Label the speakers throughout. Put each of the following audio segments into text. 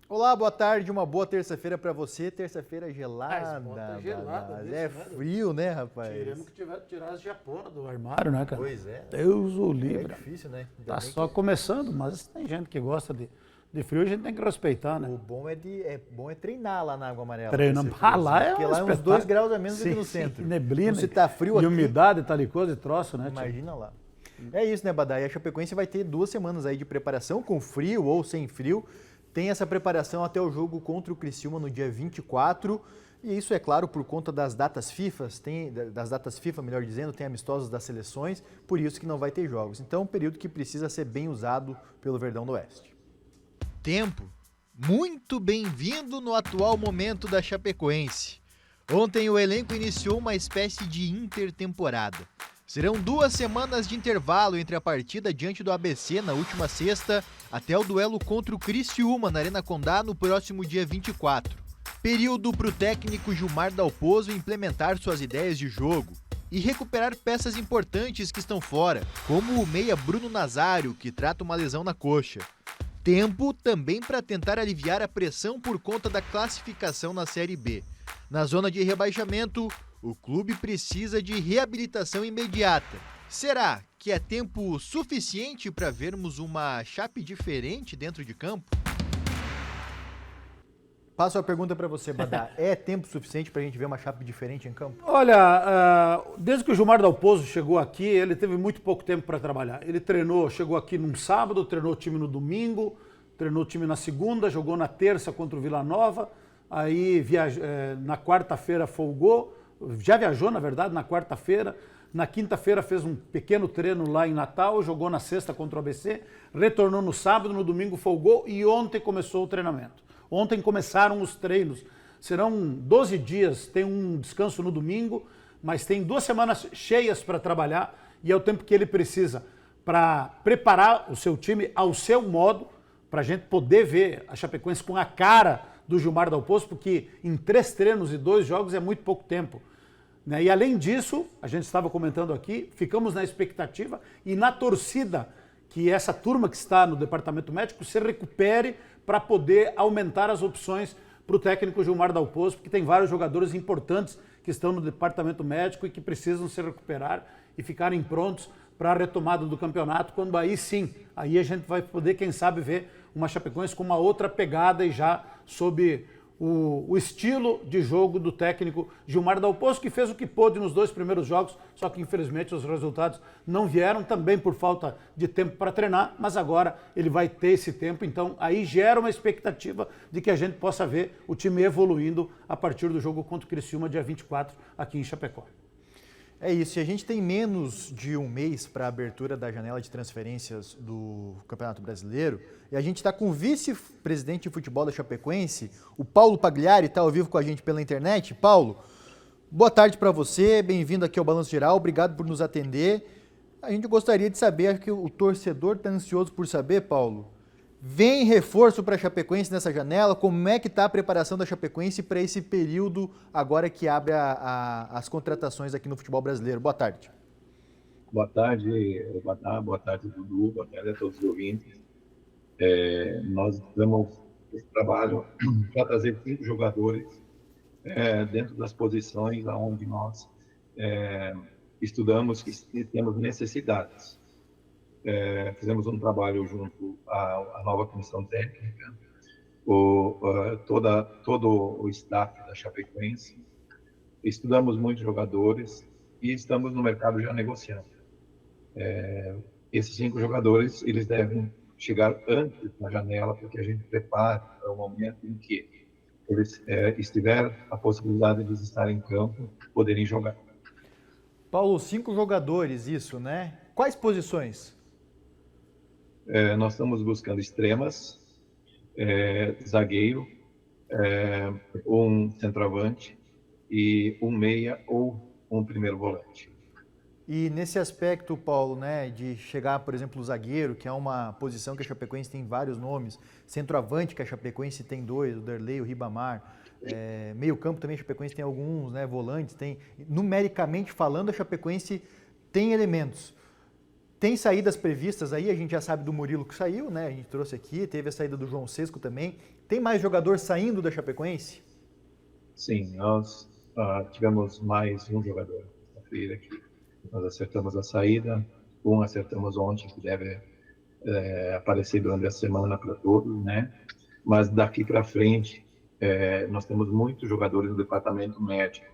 Speaker 1: Olá, boa tarde, uma boa terça-feira pra você. Terça-feira gelada.
Speaker 2: Bota gelada
Speaker 1: Badalha.
Speaker 2: mesmo,
Speaker 1: É
Speaker 2: né?
Speaker 1: frio, né, rapaz?
Speaker 2: Tirando que tiver que tirar as japonas do armário, né, cara?
Speaker 1: Pois é.
Speaker 2: Deus o
Speaker 1: É
Speaker 2: livre.
Speaker 1: difícil, né? Ainda
Speaker 2: Tá
Speaker 1: bem
Speaker 2: só
Speaker 1: que
Speaker 2: começando, mas tem gente que gosta de frio, a gente tem que respeitar, né?
Speaker 1: o bom é treinar lá na Água Amarela.
Speaker 2: Treino
Speaker 1: pra ser
Speaker 2: pra lá
Speaker 1: friozinho,
Speaker 2: é
Speaker 1: porque
Speaker 2: um
Speaker 1: lá é uns 2
Speaker 2: espetáculo.
Speaker 1: graus a menos do que
Speaker 2: Sim,
Speaker 1: no
Speaker 2: sim,
Speaker 1: centro.
Speaker 2: neblina
Speaker 1: Então, se tá frio
Speaker 2: e
Speaker 1: aqui,
Speaker 2: umidade, tal e coisa, e troço, né, tio?
Speaker 1: imagina lá. É isso, né, Badai? A Chapecoense vai ter 2 semanas aí de preparação, com frio ou sem frio. Tem essa preparação até o jogo contra o Criciúma no dia 24. E isso, é claro, por conta das datas FIFA, melhor dizendo, tem amistosos das seleções, por isso que não vai ter jogos. Então, um período que precisa ser bem usado pelo Verdão do Oeste. Tempo muito bem-vindo no atual momento da Chapecoense. Ontem o elenco iniciou uma espécie de intertemporada. Serão 2 semanas de intervalo entre a partida diante do ABC na última sexta até o duelo contra o Criciúma na Arena Condá no próximo dia 24. Período para o técnico Gilmar Dalpozo implementar suas ideias de jogo e recuperar peças importantes que estão fora, como o meia Bruno Nazário, que trata uma lesão na coxa. Tempo também para tentar aliviar a pressão por conta da classificação na Série B. Na zona de rebaixamento, o clube precisa de reabilitação imediata. Será que é tempo suficiente para vermos uma Chape diferente dentro de campo? Passo a pergunta para você, Badá. É tempo suficiente para a gente ver uma Chape diferente em campo?
Speaker 2: Olha, desde que o Gilmar Dalpozo chegou aqui, ele teve muito pouco tempo para trabalhar. Ele treinou, chegou aqui num sábado, treinou o time no domingo, treinou o time na segunda, jogou na terça contra o Vila Nova, aí na quarta-feira folgou, já viajou, na verdade, na quarta-feira. Na quinta-feira fez um pequeno treino lá em Natal, jogou na sexta contra o ABC, retornou no sábado, no domingo folgou e ontem começou o treinamento. Ontem começaram os treinos. Serão 12 dias, tem um descanso no domingo, mas tem 2 semanas cheias para trabalhar e é o tempo que ele precisa para preparar o seu time ao seu modo, para a gente poder ver a Chapecoense com a cara do Gilmar Dalpozo, porque em 3 treinos e 2 jogos é muito pouco tempo. E além disso, a gente estava comentando aqui, ficamos na expectativa e na torcida que essa turma que está no departamento médico se recupere para poder aumentar as opções para o técnico Gilmar Dalpozo, porque tem vários jogadores importantes que estão no departamento médico e que precisam se recuperar e ficarem prontos para a retomada do campeonato, quando aí sim, aí a gente vai poder, quem sabe, ver uma Chapecoense com uma outra pegada e já sob o estilo de jogo do técnico Gilmar Dalpozo, que fez o que pôde nos 2 primeiros jogos, só que infelizmente os resultados não vieram, também por falta de tempo para treinar, mas agora ele vai ter esse tempo, então aí gera uma expectativa de que a gente possa ver o time evoluindo a partir do jogo contra o Criciúma, dia 24, aqui em Chapecó.
Speaker 1: É isso, e a gente tem menos de um mês para a abertura da janela de transferências do Campeonato Brasileiro e a gente está com o vice-presidente de futebol da Chapecoense, o Paulo Pagliari, está ao vivo com a gente pela internet. Paulo, boa tarde para você, bem-vindo aqui ao Balanço Geral, obrigado por nos atender. A gente gostaria de saber, acho que o torcedor está ansioso por saber, Paulo, vem reforço para a Chapecoense nessa janela? Como é que está a preparação da Chapecoense para esse período agora que abre as contratações aqui no futebol brasileiro? Boa tarde.
Speaker 3: Boa tarde, boa tarde, Dudu, boa tarde a todos os ouvintes. Nós temos esse trabalho para trazer 5 jogadores dentro das posições onde nós estudamos que temos necessidades. Fizemos um trabalho junto à nova comissão técnica, todo o staff da Chapecoense, estudamos muitos jogadores e estamos no mercado já negociando. Esses 5 jogadores, eles devem chegar antes da janela, porque a gente prepara para o momento em que eles estiver a possibilidade de eles estarem em campo, poderem jogar.
Speaker 1: Paulo, 5 jogadores, isso, né? Quais posições?
Speaker 3: Nós estamos buscando extremas, zagueiro, um centroavante e um meia ou um primeiro volante.
Speaker 1: E nesse aspecto, Paulo, né, de chegar, por exemplo, o zagueiro, que é uma posição que a Chapecoense tem vários nomes, centroavante, que a Chapecoense tem 2, o Derlei, o Ribamar, meio campo também a Chapecoense tem alguns, né, volantes, tem, numericamente falando, a Chapecoense tem elementos. Tem saídas previstas aí, a gente já sabe do Murilo que saiu, né? A gente trouxe aqui, teve a saída do João Sesco também. Tem mais jogador saindo da Chapecoense?
Speaker 3: Sim, nós tivemos mais um jogador sexta-feira que nós acertamos a saída, acertamos ontem, que deve aparecer durante a semana para todos, né? Mas daqui para frente, nós temos muitos jogadores no departamento médico.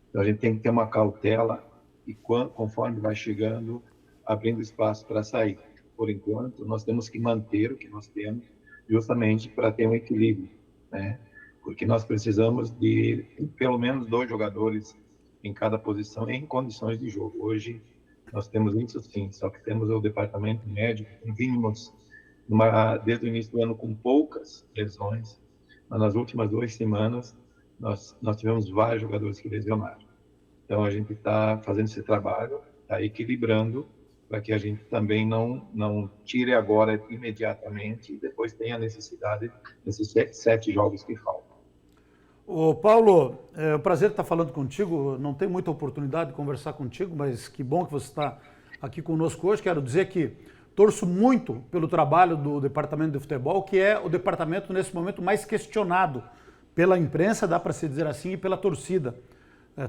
Speaker 3: Então a gente tem que ter uma cautela e conforme vai chegando, abrindo espaço para sair. Por enquanto, nós temos que manter o que nós temos, justamente para ter um equilíbrio, né? Porque nós precisamos de pelo menos 2 jogadores em cada posição em condições de jogo. Hoje nós temos isso sim, só que temos o departamento médico, vimos desde o início do ano com poucas lesões, mas nas últimas 2 semanas nós tivemos vários jogadores que lesionaram. Então a gente está fazendo esse trabalho, está equilibrando, para que a gente também não tire agora imediatamente e depois tenha a necessidade desses 7 jogos que faltam.
Speaker 2: Ô Paulo, é um prazer estar falando contigo. Não tenho muita oportunidade de conversar contigo, mas que bom que você está aqui conosco hoje. Quero dizer que torço muito pelo trabalho do Departamento de Futebol, que é o departamento nesse momento mais questionado pela imprensa, dá para se dizer assim, e pela torcida.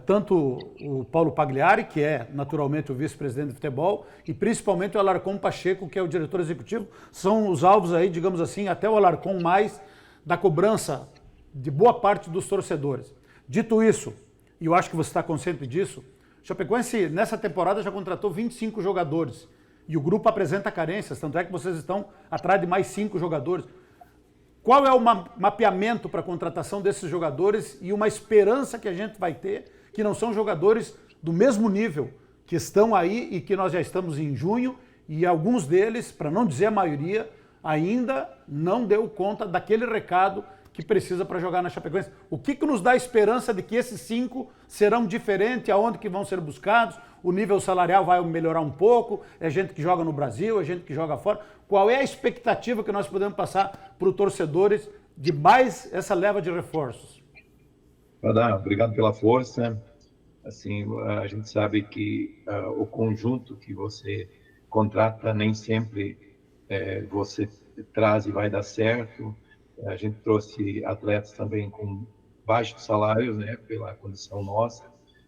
Speaker 2: Tanto o Paulo Pagliari, que é naturalmente o vice-presidente de futebol, e principalmente o Alarcon Pacheco, que é o diretor executivo, são os alvos aí, digamos assim, até o Alarcon mais da cobrança de boa parte dos torcedores. Dito isso, e eu acho que você está consciente disso, o Chapecoense nessa temporada já contratou 25 jogadores e o grupo apresenta carências, tanto é que vocês estão atrás de mais 5 jogadores. Qual é o mapeamento para a contratação desses jogadores e uma esperança que a gente vai ter, que não são jogadores do mesmo nível que estão aí e que nós já estamos em junho e alguns deles, para não dizer a maioria, ainda não deu conta daquele recado que precisa para jogar na Chapecoense. O que nos dá a esperança de que esses 5 serão diferentes, aonde que vão ser buscados, o nível salarial vai melhorar um pouco, é gente que joga no Brasil, é gente que joga fora. Qual é a expectativa que nós podemos passar para os torcedores de mais essa leva de reforços?
Speaker 3: Obrigado pela força. Assim, a gente sabe que o conjunto que você contrata nem sempre você traz e vai dar certo. A gente trouxe atletas também com baixos salários, né, pela condição nossa,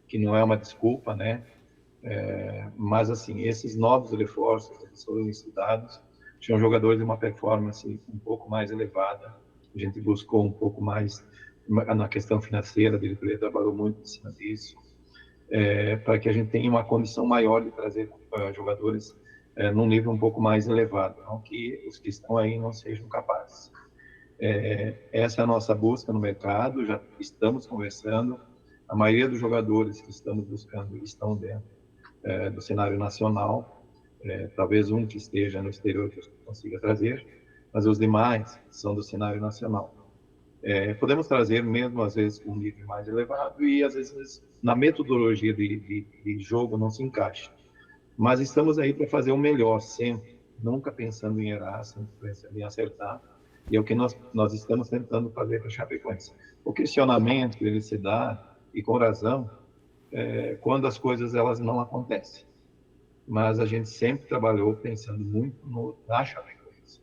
Speaker 3: que não é uma desculpa, né? Mas assim, esses novos reforços que foram estudados tinham jogadores de uma performance um pouco mais elevada. A gente buscou um pouco mais na questão financeira, a diretoria trabalhou muito em cima disso, para que a gente tenha uma condição maior de trazer jogadores num nível um pouco mais elevado, não que os que estão aí não sejam capazes. Essa é a nossa busca no mercado, já estamos conversando, a maioria dos jogadores que estamos buscando estão dentro do cenário nacional, talvez um que esteja no exterior que eu consiga trazer, mas os demais são do cenário nacional. Podemos trazer mesmo às vezes com um nível mais elevado e às vezes na metodologia de jogo não se encaixa, mas estamos aí para fazer o melhor sempre, nunca pensando em errar, sempre pensando em acertar. E é o que nós estamos tentando fazer para a Chapecoense. O questionamento ele se dá, e com razão, quando as coisas elas não acontecem. Mas a gente sempre trabalhou pensando muito na Chapecoense.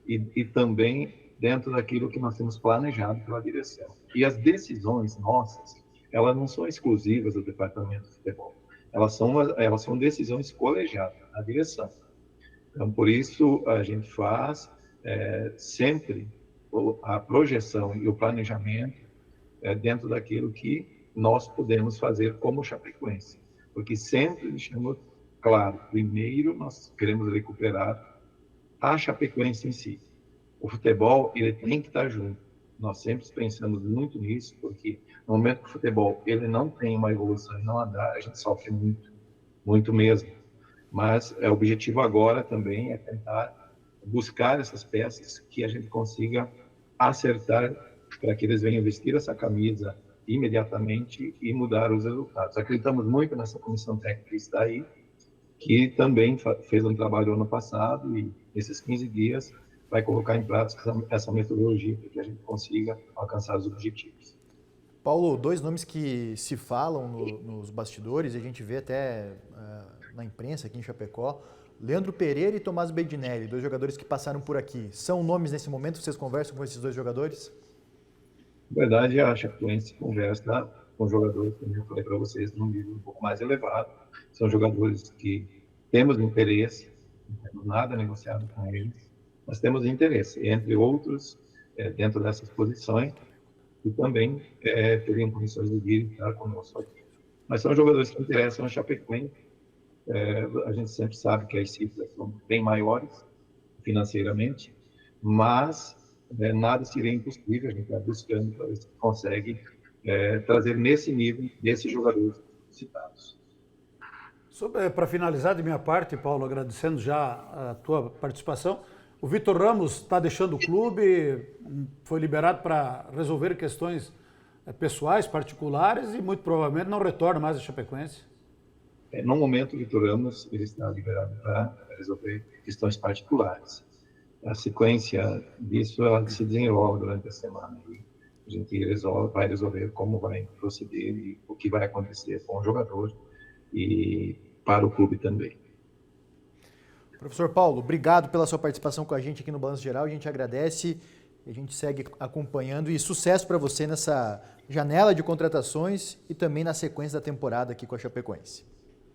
Speaker 3: E também dentro daquilo que nós temos planejado pela direção. E as decisões nossas, elas não são exclusivas do departamento de futebol. Elas são decisões colegiadas da direção. Então, por isso, a gente faz sempre a projeção e o planejamento dentro daquilo que nós podemos fazer como Chapecoense. Porque sempre deixamos claro, primeiro nós queremos recuperar a Chapecoense em si. O futebol, ele tem que estar junto. Nós sempre pensamos muito nisso, porque no momento que o futebol ele não tem uma evolução e não andar, a gente sofre muito, muito mesmo. Mas o objetivo agora também é tentar buscar essas peças que a gente consiga acertar para que eles venham vestir essa camisa imediatamente e mudar os resultados. Acreditamos muito nessa comissão técnica que está aí, que também fez um trabalho ano passado e nesses 15 dias vai colocar em prática essa metodologia para que a gente consiga alcançar os objetivos.
Speaker 1: Paulo, 2 nomes que se falam nos bastidores, a gente vê até na imprensa aqui em Chapecó, Leandro Pereira e Tomás Bedinelli, 2 jogadores que passaram por aqui. São nomes nesse momento? Vocês conversam com esses 2 jogadores?
Speaker 3: Na verdade, a Chapecoense conversa com jogadores, como eu falei para vocês, num nível um pouco mais elevado. São jogadores que temos interesse, não temos nada negociado com eles, mas temos interesse, entre outros, dentro dessas posições, e também teriam condições de vir e estar conosco aqui. Mas são jogadores que interessam a Chapecoense. A gente sempre sabe que as cifras são bem maiores financeiramente, mas nada seria impossível. A gente está buscando para ver se consegue trazer nesse nível desses jogadores citados.
Speaker 2: Para finalizar de minha parte, Paulo, agradecendo já a tua participação, o Vitor Ramos está deixando o clube, foi liberado para resolver questões pessoais, particulares, e muito provavelmente não retorna mais a Chapecoense.
Speaker 3: No momento, o Vitor Ramos ele está liberado para resolver questões particulares. A sequência disso ela se desenrola durante a semana. E a gente vai resolver como vai proceder e o que vai acontecer com o jogador e para o clube também.
Speaker 1: Professor Paulo, obrigado pela sua participação com a gente aqui no Balanço Geral. A gente agradece, a gente segue acompanhando e sucesso para você nessa janela de contratações e também na sequência da temporada aqui com a Chapecoense.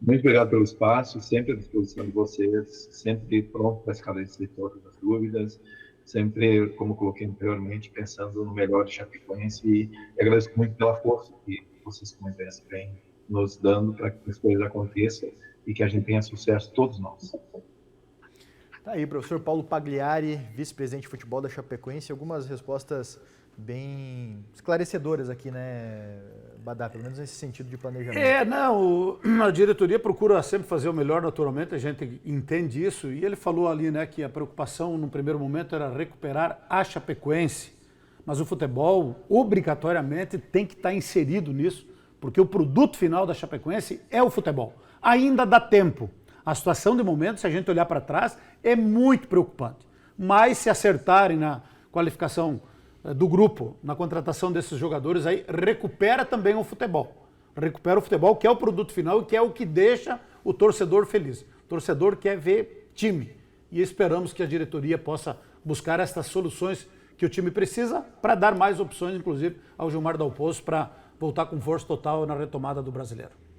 Speaker 3: Muito obrigado pelo espaço, sempre à disposição de vocês, sempre pronto para esclarecer todas as dúvidas, sempre, como coloquei anteriormente, pensando no melhor de Chapecoense, e agradeço muito pela força que vocês como imprensa vêm nos dando para que as coisas aconteçam e que a gente tenha sucesso, todos nós.
Speaker 1: Tá aí, professor Paulo Pagliari, vice-presidente de futebol da Chapecoense, algumas respostas bem esclarecedoras aqui, né, Badá, pelo menos nesse sentido de planejamento.
Speaker 2: A diretoria procura sempre fazer o melhor, naturalmente, a gente entende isso, e ele falou ali, né, que a preocupação no primeiro momento era recuperar a Chapecoense, mas o futebol obrigatoriamente tem que estar inserido nisso, porque o produto final da Chapecoense é o futebol. Ainda dá tempo. A situação de momento, se a gente olhar para trás, é muito preocupante, mas se acertarem na qualificação do grupo, na contratação desses jogadores aí, recupera também o futebol. Recupera o futebol, que é o produto final e que é o que deixa o torcedor feliz. O torcedor quer ver time. E esperamos que a diretoria possa buscar estas soluções que o time precisa para dar mais opções, inclusive, ao Gilmar Dalpozo para voltar com força total na retomada do Brasileiro.